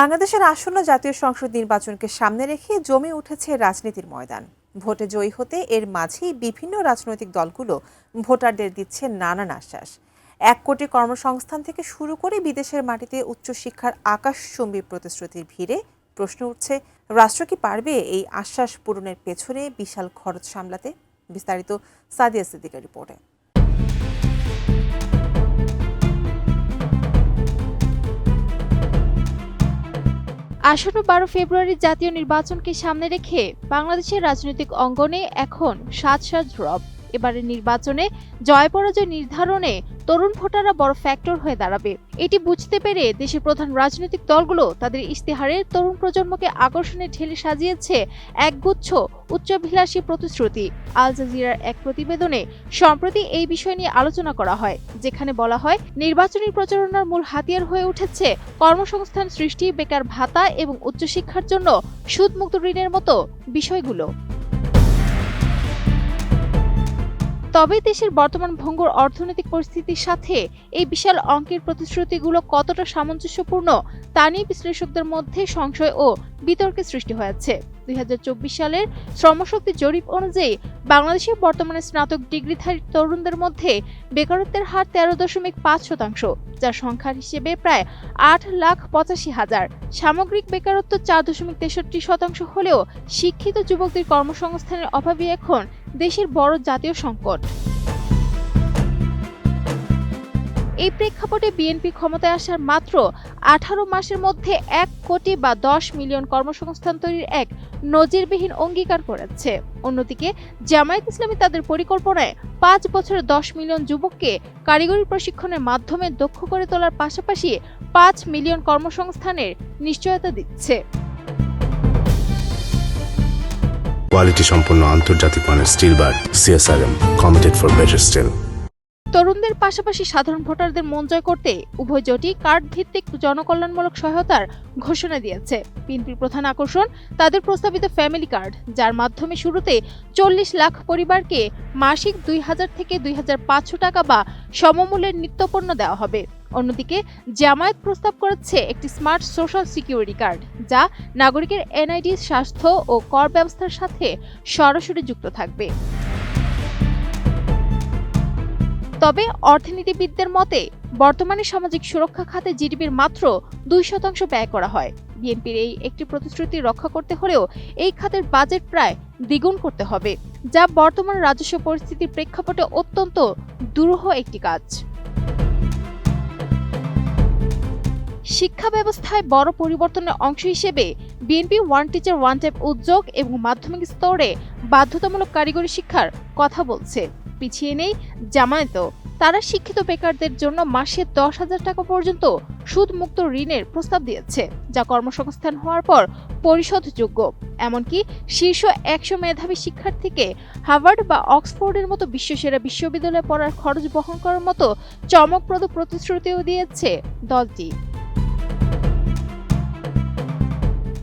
বাংলাদেশের আসন্ন জাতীয় সংসদ নির্বাচনকে সামনে রেখে জমে উঠেছে রাজনীতির ময়দান। ভোটে জয়ী হতে এর মাঝেই বিভিন্ন রাজনৈতিক দলগুলো ভোটারদের দিচ্ছে নানান আশ্বাস। 1 কোটি কর্মসংস্থান থেকে শুরু করে বিদেশের মাটিতে উচ্চশিক্ষার আকাশচুম্বী প্রতিশ্রুতির ভিড়ে প্রশ্ন উঠছে, রাষ্ট্র কি পারবে এই আশ্বাস পূরণের পেছনে বিশাল খরচ সামলাতে? বিস্তারিত সাদিয়া সিদ্দিকার রিপোর্টে। আসন্ন 12 ফেব্রুয়ারি জাতীয় নির্বাচনকে সামনে রেখে বাংলাদেশের রাজনৈতিক অঙ্গনে এখন সাজ রব। এবারের নির্বাচনে জয় পরাজয় নির্ধারণে তরুণ ভোটাররা বড় ফ্যাক্টর হয়ে দাঁড়াবে। এটি বুঝতে পেরে দেশের প্রধান রাজনৈতিক দলগুলো তাদের ইশতেহারে তরুণ প্রজন্মকে আকর্ষণে ঢেলে সাজিয়েছে একগুচ্ছ উচ্চাভিলাষী প্রতিশ্রুতি। আল জাজিরার এক প্রতিবেদনে সম্প্রতি এই বিষয় নিয়ে আলোচনা করা হয়, যেখানে বলা হয় নির্বাচনী প্রচারণার মূল হাতিয়ার হয়ে উঠেছে কর্মসংস্থান সৃষ্টি, বেকার ভাতা এবং উচ্চশিক্ষার জন্য সুদমুক্ত ঋণের মতো বিষয়গুলো। তবে দেশের বর্তমান ভঙ্গুর অর্থনৈতিক পরিস্থিতির সাথে এই বিশাল অঙ্কের প্রতিশ্রুতিগুলো কতটা সামঞ্জস্যপূর্ণ তা নিয়ে বিশ্লেষকদের মধ্যে সংশয় ও বিতর্কের সৃষ্টি হয়েছে। 2024 সালের শ্রমশক্তি জরিপ অনুযায়ী বাংলাদেশের বর্তমানে স্নাতক ডিগ্রিধারী তরুণদের মধ্যে বেকারত্বের হার 13.5%, যার সংখ্যার হিসেবে প্রায় 8,85,000। সামগ্রিক বেকারত্ব 4.63% হলেও শিক্ষিত যুবকদের কর্মসংস্থানের অভাবই এখন দেশের বড় জাতীয় সংকট। এই প্রেক্ষাপটে বিএনপি ক্ষমতায় আসার মাত্র 18 মাসের মধ্যে 1 কোটি বা 10 মিলিয়ন কর্মসংস্থান তৈরির এক নজিরবিহীন অঙ্গীকার করেছে। অন্যদিকে জামায়াত ইসলামী তাদের পরিকল্পনায় 5 বছরে 10 মিলিয়ন যুবককে কারিগরি প্রশিক্ষণের মাধ্যমে দক্ষ করে তোলার পাশাপাশি 5 মিলিয়ন কর্মসংস্থানের নিশ্চয়তা দিচ্ছে। কোয়ালিটি সম্পন্ন আন্তর্জাতিক মানের still bar CSRM, committed for better still. তরুণদের পাশাপাশি সাধারণ ভোটারদের মন জয় করতে উভয় জোটই কার্ড ভিত্তিক জনকল্যাণমূলক সহায়তার ঘোষণা দিয়েছে। বিএনপির প্রধান আকর্ষণ তাদের প্রস্তাবিত ফ্যামিলি কার্ড, যার মাধ্যমে শুরুতে 40 লাখ পরিবারকে মাসিক 2,000 থেকে 2,500 টাকা বা সমমূল্যের নিত্যপণ্য দেওয়া হবে। অন্যদিকে জামায়াত প্রস্তাব করেছে একটি স্মার্ট সোশ্যাল সিকিউরিটি কার্ড, যা নাগরিকের এনআইডি, স্বাস্থ্য ও কর ব্যবস্থার সাথে সরাসরি যুক্ত থাকবে। তবে অর্থনীতিবিদদের মতে বর্তমানে সামাজিক সুরক্ষা খাতে জিডিপির মাত্র 2% ব্যয় করা হয়। বিএনপির এই একটি প্রতিশ্রুতি রক্ষা করতে হলেও এই খাতের বাজেট প্রায় দ্বিগুণ করতে হবে, যা বর্তমান রাজস্ব পরিস্থিতির প্রেক্ষাপটে অত্যন্ত দুরূহ একটি কাজ। শিক্ষা ব্যবস্থায় বড় পরিবর্তনের অংশ হিসেবে BNP one teacher one tab উদ্যোগ এবং মাধ্যমিক স্তরে বাধ্যতামূলক কারিগরি শিক্ষার কথা বলছে। পিছিয়ে নেই জামায়াতও। তারা শিক্ষিত বেকারদের জন্য মাসে 10,000 টাকা পর্যন্ত সুদমুক্ত ঋণের প্রস্তাব দিয়েছে, যা কর্মসংস্থান হওয়ার পর পরিশোধযোগ্য। এমনকি শীর্ষ 100 মেধাবী শিক্ষার্থীকে হার্ভার্ড বা অক্সফোর্ডের মতো বিশ্বসেরা বিশ্ববিদ্যালয়ে পড়ার খরচ বহন করার মতো চমকপ্রদ প্রতিশ্রুতিও দিয়েছে দলটি।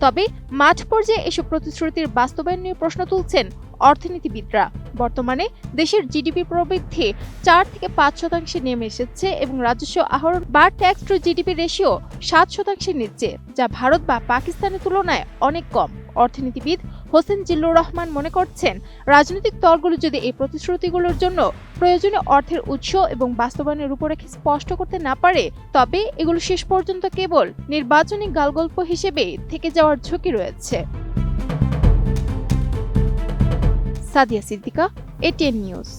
তবে মাঠ পর্যায়ে এসব প্রতিশ্রুতির বাস্তবায়ন নিয়ে প্রশ্ন তুলছেন অর্থনীতিবিদরা। বর্তমানে দেশের জিডিপি প্রবৃদ্ধি 4 থেকে 5% নেমে এসেছে এবং রাজস্ব আহরণ বা ট্যাক্স টু জিডিপি রেশিও 7% নিচ্ছে, যা ভারত বা পাকিস্তানের তুলনায় অনেক কম। অর্থনীতিবিদ হোসেন জিল্লুর রহমান মনে করছেন, রাজনৈতিক দলগুলো যদি এই প্রতিশ্রুতিগুলোর জন্য প্রয়োজনীয় অর্থের উৎস এবং বাস্তবায়নের রূপরেখা স্পষ্ট করতে না পারে, তবে এগুলো শেষ পর্যন্ত কেবল নির্বাচনী গালগল্প হিসেবে থেকে যাওয়ার ঝুঁকি রয়েছে। Sadia Siddiqa, ATN news.